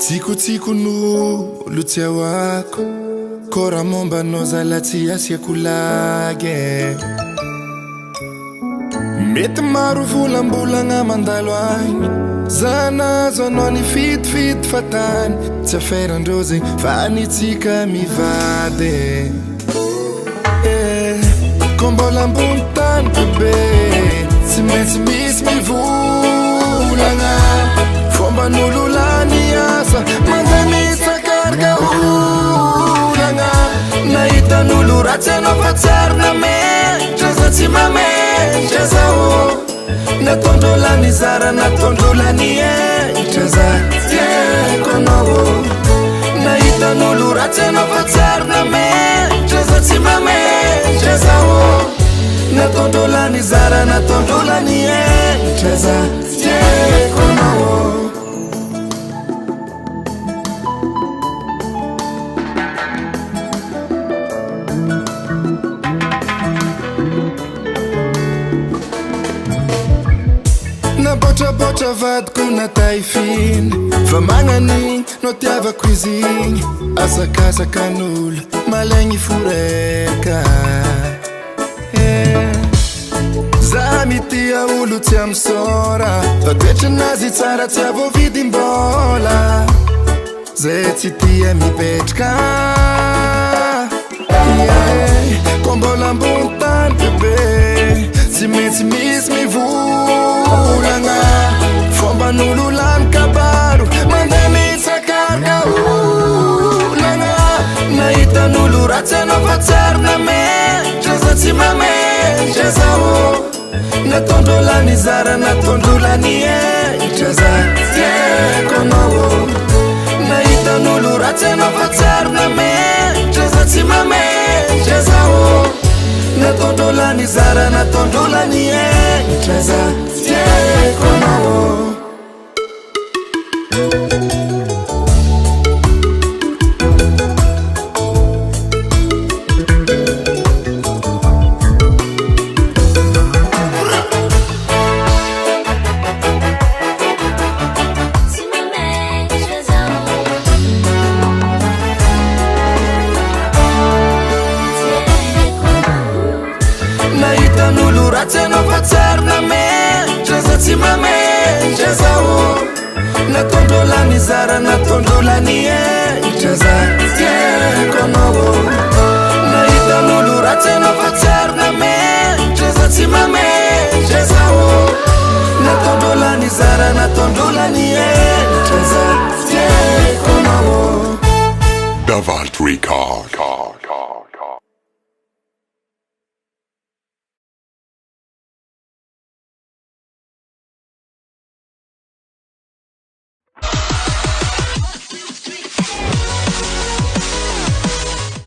Tsikotsiko n'olo tsy ahoako, ko raha momba anao zalahy tsy asiako lage. Mety maro volambolagna mandalo agny, za nazo anao ny fidifity fatany. Tsy aferandreo zegny fa anitsika mivady. Ko mbola ambony tany bebe, tsy maintsy misy mivolagna. Fomban'olo lany asa, mandeha mitsakarika olagna. Nahitan'olo ratsy anao fa tsy ary nametra, za tsy mametra zao. Nataondreo lany zara, nataondreo lany entra, za tieko anao. Nahitan'olo ratsy anao fa tsy ary nametra, za tsy mametra zao. Nataondreo lany zara, nataondreo lany entra, za tieko anao. Nabotrabotra vadiko nataifiny, fa magnan'igny no tiavako izy igny. Asakasakan'olo malegny foreka. Za mitia olo tsy amsora, fa toetranazy tsara tsy avovidim-bola. Zay tsy tia mipetraka. Ko mbola ambony tany bebe, tsy maintsy misy mivolagna. Fomban'olo lany kabaro, mandeha mitsakarika olagna. Nahitan'olo ratsy anao fa tsy ary nametra, za tsy mametra zao. Nataondreo lany zara, nataondreo lany entra, za tieko anao. Nahitan'olo ratsy anao fa tsy ary nametra, za tsy mametra zao. Nataondreo lany zara, nataondreo lany entra, za tieko anao. Nahitan'olo ratsy anao fa tsy ary nametra, za tsy mametra zao. Nataondreo lany zara, nataondreo lany entra, za tieko anao. Nahitan'olo ratsy anao fa tsy ary nametra, za tsy mametra zao. Nataondreo lany zara, nataondreo lany entra, za tieko anao. Davalt Record.